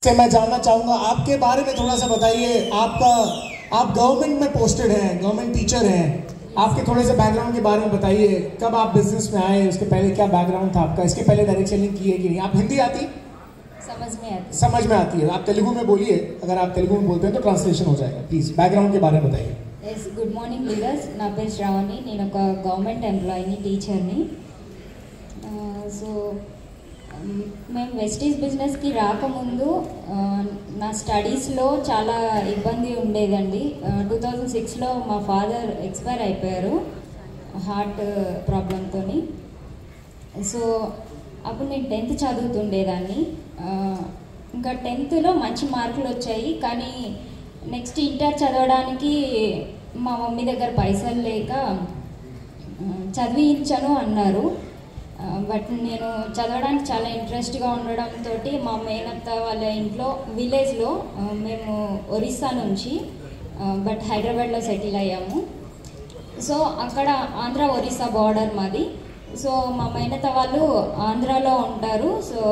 से मैं जानना चाहूँगा आपके बारे में थोड़ा सा बताइए। आप गवर्नमेंट में पोस्टेड हैं, गवर्नमेंट टीचर हैं, आपके थोड़े से बैकग्राउंड के बारे में बताइए। कब आप बिजनेस में आए, उसके पहले क्या बैकग्राउंड था आपका, इसके पहले डायरेक्ट सेलिंग की है कि नहीं? आप हिंदी आती? समझ में आती है। आप तेलुगु में बोलिए, अगर आप तेलुगु में बोलते हैं तो ट्रांसलेशन हो जाएगा। प्लीज बैकग्राउंड के बारे में बताइए। ఎస్ గుడ్ మార్నింగ్ లీడర్స్, నా పేరు శ్రావణి, నేను ఒక గవర్నమెంట్ ఎంప్లాయీని, టీచర్ని. సో మేము వెస్టీజ్ బిజినెస్కి రాకముందు నా స్టడీస్లో చాలా ఇబ్బంది ఉండేదండి. 2006లో మా ఫాదర్ ఎక్స్పైర్ అయిపోయారు హార్ట్ ప్రాబ్లంతో. సో అప్పుడు నేను 10th చదువుతుండేదాన్ని. ఇంకా 10thలో మంచి మార్కులు వచ్చాయి, కానీ నెక్స్ట్ ఇంటర్ చదవడానికి మా మమ్మీ దగ్గర పైసలు లేక చదివించను అన్నారు. బట్ నేను చదవడానికి చాలా ఇంట్రెస్ట్గా ఉండడంతో మా మేనత్త వాళ్ళ ఇంట్లో విలేజ్లో, మేము ఒరిస్సా నుంచి బట్ హైదరాబాద్లో సెటిల్ అయ్యాము. సో అక్కడ ఆంధ్ర ఒరిస్సా బార్డర్ మాది. సో మా మేనత్త వాళ్ళు ఆంధ్రాలో ఉంటారు. సో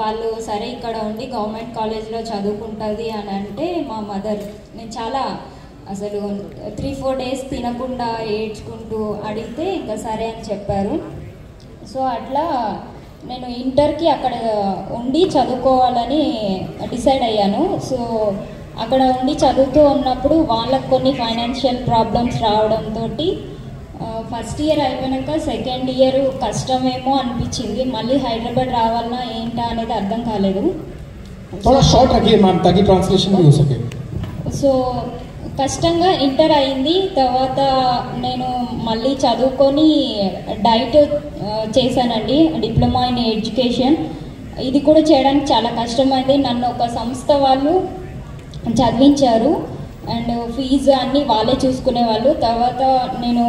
వాళ్ళు సరే ఇక్కడ ఉండి గవర్నమెంట్ కాలేజ్లో చదువుకుంటుంది అని అంటే, మా మదర్, నేను చాలా అసలు 3-4 డేస్ తినకుండా ఏడ్చుకుంటూ అడిగితే ఇంకా సరే అని చెప్పారు. సో అట్లా నేను ఇంటర్కి అక్కడ ఉండి చదువుకోవాలని డిసైడ్ అయ్యాను. సో అక్కడ ఉండి చదువుతూ ఉన్నప్పుడు వాళ్ళకు కొన్ని ఫైనాన్షియల్ ప్రాబ్లమ్స్ రావడంతో ఫస్ట్ ఇయర్ అయిపోయాక సెకండ్ ఇయర్ కష్టమేమో అనిపించింది. మళ్ళీ హైదరాబాద్ రావాలన్నా ఏంటా అనేది అర్థం కాలేదు. సో కష్టంగా ఇంటర్ అయింది. తర్వాత నేను మళ్ళీ చదువుకొని డైట్ చేశానండి, డిప్లొమా ఇన్ ఎడ్యుకేషన్. ఇది కూడా చేయడానికి చాలా కష్టమైంది. నన్ను ఒక సంస్థ వాళ్ళు చదివించారు అండ్ ఫీజు అన్నీ వాళ్ళే చూసుకునేవాళ్ళు. తర్వాత నేను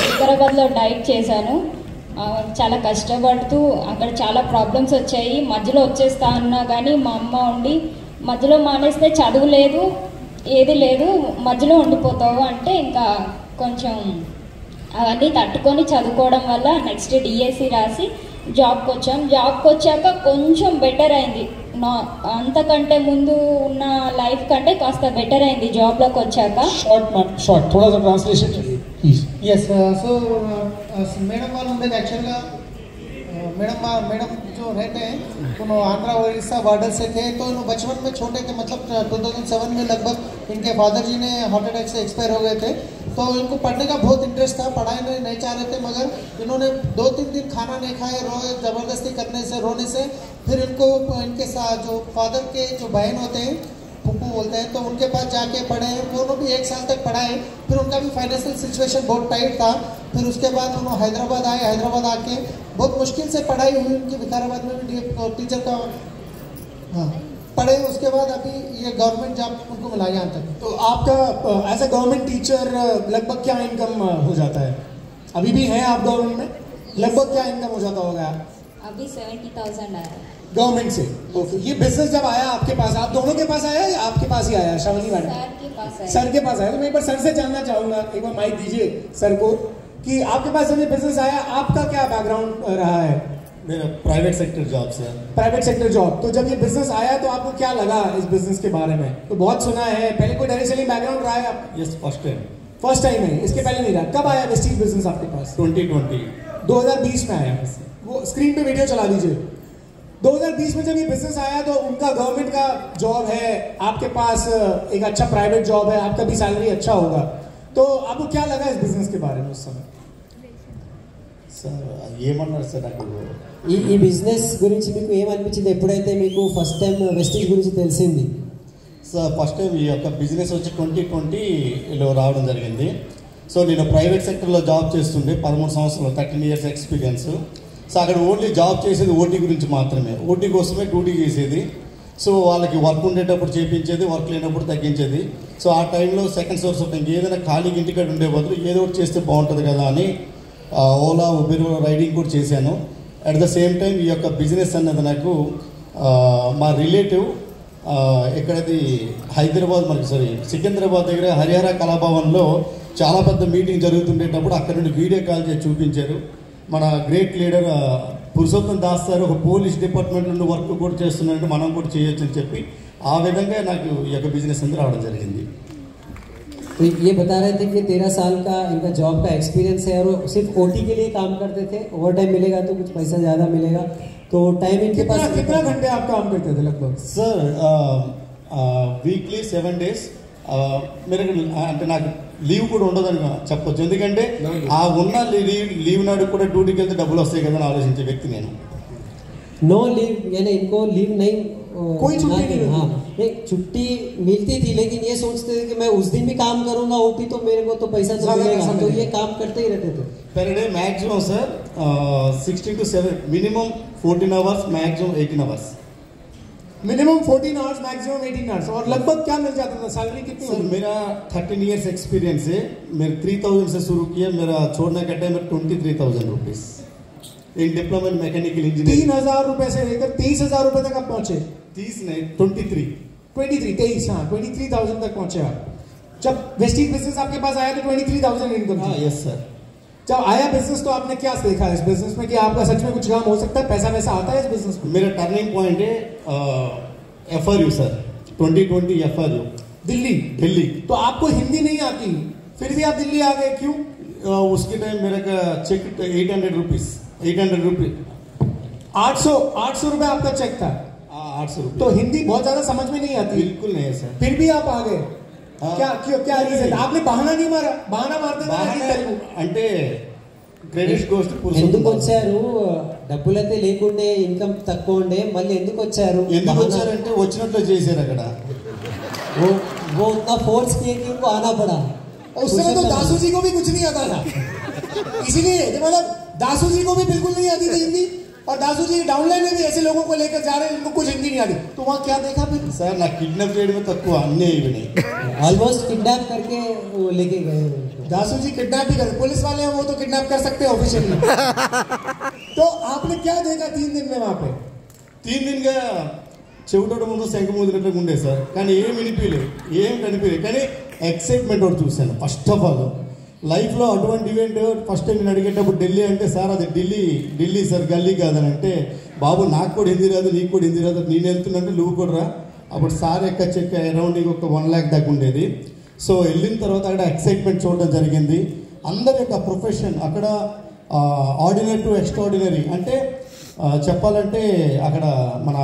హైదరాబాద్లో డైట్ చేశాను. చాలా కష్టపడుతూ అక్కడ చాలా ప్రాబ్లమ్స్ వచ్చాయి. మధ్యలో వచ్చేస్తా అన్నా కానీ మా అమ్మ ఉండి, మధ్యలో మానేస్తే చదువు లేదు, ఏది లేదు, మధ్యలో ఉండిపోతావు అంటే ఇంకా కొంచెం అవన్నీ తట్టుకొని చదువుకోవడం వల్ల నెక్స్ట్ డిఎస్సి రాసి జాబ్కి వచ్చాం. జాబ్కి వచ్చాక కొంచెం బెటర్ అయింది. అంతకంటే ముందు ఉన్న లైఫ్ కంటే కాస్త బెటర్ అయింది జాబ్లోకి వచ్చాక. మేడం వాళ్ళు ఉండేది యాక్చువల్గా मैडम जो रहते हैं उन्होंने आंध्रा उड़ीसा बॉर्डर से थे, तो उन्होंने बचपन में छोटे थे, मतलब 2007 में लगभग इनके फादर जी ने हार्ट अटैक से एक्सपायर हो गए थे. तो इनको पढ़ने का बहुत इंटरेस्ट था, पढ़ाई नहीं चाह रहे थे, मगर इन्होंने 2-3 दिन खाना नहीं खाए, रोए ज़बरदस्ती करने से, रोने से. फिर इनको इनके साथ जो फादर के जो बहन होते हैं, पुप्पू बोलते हैं, तो उनके पास जाके पढ़े. वो भी 1 साल तक पढ़ाए. फिर उनका भी फाइनेंशियल सिचुएशन बहुत टाइट था. फिर उसके बाद उन्होंने हैदराबाद आए. हैदराबाद आके बहुत मुश्किल से पढ़ाई हुई उनकी. विकाराबाद में भी टीचर का पढ़े. उसके बाद अभी ये गवर्नमेंट जॉब उनको मिला यहाँ तक. तो आपका एज अ गवर्नमेंट टीचर लगभग क्या इनकम हो जाता है? अभी भी है आप गवर्नमेंट में? लगभग क्या इनकम हो जाता होगा? अभी 70,000 आया गवर्नमेंट से. ओके. ये बिजनेस जब आया आपके पास, आप दोनों के पास आया या आपके पास ही आया श्रावणी मैडम? सर के पास आया. तो मैं एक बार सर से जानना चाहूँगा, एक बार माइक दीजिए सर को, कि आपके पास जब ये बिजनेस आया आपका क्या बैकग्राउंड रहा है? मेरा प्राइवेट सेक्टर जॉब से. Private sector job. तो जब ये बिजनेस आया तो आपको क्या लगा इस बिजनेस के बारे में? तो बहुत सुना है, पहले कोई डायरेक्ट सेलिंग बैकग्राउंड रहा है आप? यस, फर्स्ट टाइम है. इसके पहले नहीं रहा. कब आया वेस्टीज बिजनेस आपके पास? 2020 में आया. वो स्क्रीन पे वीडियो चला दीजिए. 2020 में जब ये बिजनेस आया तो उनका गवर्नमेंट का जॉब है, आपके पास एक अच्छा प्राइवेट जॉब है, आपका भी सैलरी अच्छा होगा. तो आपको क्या लगा इस बिजनेस के बारे में उस समय? సార్ ఏమన్నారు సార్ నాకు ఈ బిజినెస్ గురించి మీకు ఏమనిపించింది ఎప్పుడైతే మీకు ఫస్ట్ టైం వెస్టీజ్ గురించి తెలిసింది? సార్ ఫస్ట్ టైం ఈ యొక్క బిజినెస్ వచ్చి 2020లో రావడం జరిగింది. సో నేను ప్రైవేట్ సెక్టర్లో జాబ్ చేస్తుండే 13 సంవత్సరాలు, 13 ఇయర్స్ ఎక్స్పీరియన్స్. సో అక్కడ ఓన్లీ జాబ్ చేసేది ఓటీ గురించి మాత్రమే, ఓటీ కోసమే డ్యూటీ చేసేది. సో వాళ్ళకి వర్క్ ఉండేటప్పుడు చేయించేది, వర్క్ లేనప్పుడు తగ్గించేది. సో ఆ టైంలో సెకండ్ సోర్స్ ఆఫ్ ఇంక ఏదైనా ఖాళీగా ఇంటికాడ ఉండే బదులు ఏదో ఒకటి చేస్తే బాగుంటుంది కదా అని ఓలా, ఉబెర్ రైడింగ్ కూడా చేశాను. అట్ ద సేమ్ టైం ఈ యొక్క బిజినెస్ అన్నది నాకు మా రిలేటివ్ ఎక్కడది హైదరాబాద్, సికింద్రాబాద్ దగ్గర హరిహర కళాభవన్లో చాలా పెద్ద మీటింగ్ జరుగుతుండేటప్పుడు అక్కడ నుండి వీడియో కాల్ చేసి చూపించారు. మన great leader Purushottam Das sir ఒక పోలీస్ డిపార్ట్మెంట్లో వర్క్ కూడా చేస్తున్నారంటే మనం కూడా చేయొచ్చు అని చెప్పి ఆ విధంగా నాకు ఈ యొక్క బిజినెస్ అంతా రావడం జరిగింది. तो ये बता रहे थे कि 13 साल का इनका जॉब का एक्सपीरियंस है और सिर्फ ओटी के लिए काम करते थे. ओवर टाइम मिलेगा तो कुछ पैसा ज़्यादा मिलेगा. तो टाइम इनके पास कितना घंटे आप काम करते थे लगभग? సార్ వీక్లీ 7 days మీరు అంటే నాకు లీవ్ కూడా ఉండదని చెప్పొచ్చు. ఎందుకంటే ఆ ఉన్న లీవ్ నాడు కూడా డ్యూటీకి వెళ్తే డబ్బులు వస్తాయి కదా అని ఆలోచించే వ్యక్తి నేను. नो लीव यानी इनको लीव नहीं कोई छुट्टी नहीं. हाँ नहीं छुट्टी मिलती थी लेकिन ये सोचते थे कि मैं उस दिन भी काम करूंगा ओटी तो मेरे को तो पैसा तो मिलेगा, तो ये काम करते ही रहते थे. Per day maximum sir 16 to 7 minimum 14 hours maximum 18 hours. Minimum 14 hours maximum 18 hours. और लगभग क्या मिल जाता था? सैलरी कितनी? सर मेरा 13 years एक्सपीरियंस है. मेरे 3000 से शुरू किया. मेरा छोड़ने का टाइम 23,000 रुपीज एक डिप्लोमा इन मैकेनिकल इंजीनियरिंग. 3,000 रुपए से लेकर 23,000 रुपए तक आप पहुंचे? 30 नहीं 23 हाँ 23,000 तक पहुंचे आप. जब वेस्टीज बिजनेस आपके पास आया तो 23,000 इनकम. हाँ यस सर. जब आया बिजनेस तो आपने क्या देखा इस बिजनेस में कि आपका सच में कुछ काम हो सकता है, पैसा वैसा आता है इस बिजनेस में? मेरा टर्निंग पॉइंट है FRU सर 2020 FRU दिल्ली. तो आपको हिंदी नहीं आती फिर भी आप दिल्ली आ गए, क्यों? उसके टाइम मेरा का चेक 800 रुपीज 800 रुपीज 800 रुपए आपका चेक था. 800 रुपये. तो हिंदी बहुत ज्यादा समझ में नहीं आती? बिल्कुल नहीं है सर. फिर भी आप आ गए. क्या रीजन? आपने बहाना नहीं मारा? बहाना मारते అంటే క్రెడిట్ గోస్ట్ ఎందుకు వచ్చారు? డబ్బులైతే లేకుండే ఇన్కమ్ తక్కువ ఉండే మళ్ళీ ఎందుకు వచ్చారు? ఎందుకు వచ్చారంటే వచ్చినట్లు చేశారు అక్కడ. वो उतना फोर्स किए कि उनको आना पड़ा. उस समय तो दासू जी को भी कुछ नहीं आता था इसीलिए मतलब दासू जी को भी बिल्कुल नहीं आती थी हिंदी. और दासू जी डाउनलाइन में भी ऐसे लोगों को लेकर जा रहे हैं जिनको कुछ हिंदी नहीं आती. तो वहाँ क्या देखा फिर? सर ना किडनैप చేయడం में తక్కువ అన్నీ ఇవన్నీ ऑलमोस्ट किडनैप करके वो लेके गए. दासू जी किडनैप भी कर, पुलिस वाले हैं वो तो किडनैप कर सकते हैं ऑफिशियली. तो आपने क्या देखा 3 दिन में वहाँ पे? 3 दिन గా చెవుటోడ ముందు శంఖ ముదిరినట్లుగా ఉండే సార్. కానీ ఏం వినిపించలేదు, ఏం కనిపించలేదు. కానీ ఎక్సైట్మెంట్ ఒకటి చూశాను. ఫస్ట్ ఆఫ్ ఆల్ లైఫ్లో అటువంటి ఈవెంట్ ఫస్ట్ టైం నేను అడిగేటప్పుడు ఢిల్లీ అంటే సార్ అది ఢిల్లీ సార్ గల్లీ కాదని అంటే బాబు నాకు కూడా హిందీ రాదు నీకు కూడా హిందీ రాదు నేను వెళ్తున్నంటే నువ్వు కూడా రా. అప్పుడు సార్ చెక్క అరౌండ్ ఒక 1 lakh దాకా ఉండేది. సో వెళ్ళిన తర్వాత అక్కడ ఎక్సైట్మెంట్ చూడడం జరిగింది. అందరి యొక్క ప్రొఫెషన్ అక్కడ ఆర్డినరీ టు ఎక్స్ట్రాడినరీ అంటే చెప్పాలంటే అక్కడ మన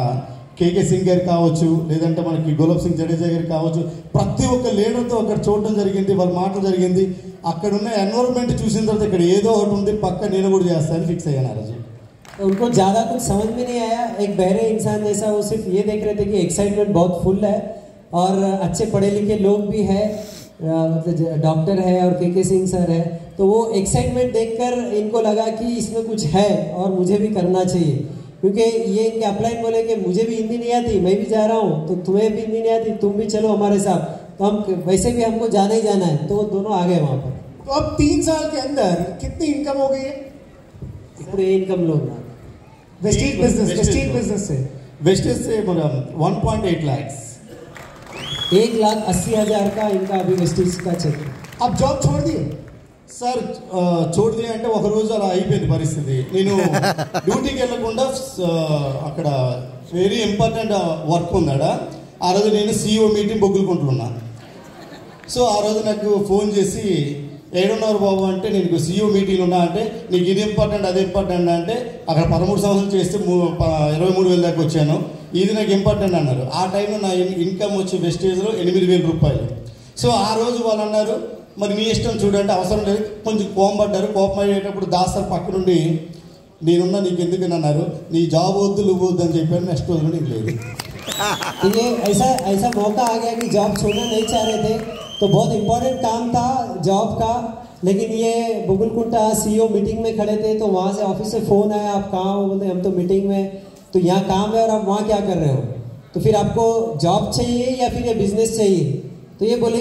కేకే సింగ్ గారు కావచ్చు, లేదంటే మనకి గులాబ్ సింగ్ జడేజా గారు కావచ్చు, ప్రతి ఒక్క లీడర్తో అక్కడ చూడడం జరిగింది, వాళ్ళ మాటలు జరిగింది. అక్కడ ఉన్న ఎన్విరాన్మెంట్ చూసిన తర్వాత ఇక్కడ ఏదో ఒకటి ఉంది పక్క నేను కూడా చేస్తానని ఫిక్స్ అయ్యాను ఆ రోజు. उनको ज़्यादा कुछ समझ में नहीं आया. एक बहरे इंसान जैसा वो सिर्फ ये देख रहे थे कि एक्साइटमेंट बहुत फुल है और अच्छे पढ़े लिखे लोग भी है, मतलब डॉक्टर है और केके सिंह सर है. तो वो एक्साइटमेंट देखकर इनको लगा कि इसमें कुछ है और मुझे भी करना चाहिए. क्योंकि ये इनके अपलाइन बोले कि मुझे भी हिंदी नहीं आती, मैं भी जा रहा हूँ, तो तुम्हें भी हिंदी नहीं आती, तुम भी चलो हमारे साथ. तो हम वैसे भी हमको जाना ही जाना है. तो वो दोनों आ गए वहाँ पर. तो अब 3 साल के अंदर कितनी इनकम हो गई है? ఇప్పుడు इनकम लोग वेस्टीज बिजनेस से 1.8 lakhs 1,80,000 का इनका अभी वेस्टीज का चेक. अब जॉब छोड़ दिए? సార్ చూడది అంటే ఒక రోజు అలా అయిపోయింది పరిస్థితి. నేను డ్యూటీకి వెళ్ళకుండా అక్కడ వెరీ ఇంపార్టెంట్ వర్క్ ఉందాడ. ఆ రోజు నేను CEO మీటింగ్ బొగ్గులుకుంటున్నా. సో ఆ రోజు నాకు ఫోన్ చేసి ఏడున్నారు బాబు అంటే నేను CEO మీటింగ్ ఉన్నా అంటే నీకు ఇది ఇంపార్టెంట్ అది ఇంపార్టెంట్ అంటే అక్కడ 13 సంవత్సరాలు చేస్తే 23,000 దాకా వచ్చాను, ఇది నాకు ఇంపార్టెంట్ అన్నారు. ఆ టైంలో నా ఇన్కమ్ వచ్చి వెస్టేజ్లో 8,000 రూపాయలు. సో ఆ రోజు వాళ్ళు అన్నారు మరి నీ ఇష్టం చూడంటే అవసరం లేదు, కొంచెం కోపడ్డారు. కోపం అయ్యేటప్పుడు దాసర్ పక్క నుండి నేనున్నా నీకు ఎందుకని అన్నారు, నీ జాబ్ వద్దు నువ్వు వద్దు అని చెప్పాను. నెక్స్ట్ రోజు కూడా లేదు. ये ऐसा मौका आ गया कि जॉब छोड़ना नहीं चाह रहे थे, तो बहुत इम्पोर्टेंट काम था जॉब का. लेकिन ये बुगुलकुंटा CEO मीटिंग में खड़े थे, तो वहाँ से ऑफिस से फ़ोन आया, आप कहाँ हो? बोलते हम तो मीटिंग में. तो यहाँ काम है और आप वहाँ क्या कर रहे हो? तो फिर आपको जॉब चाहिए या फिर ये बिजनेस चाहिए? तो ये बोले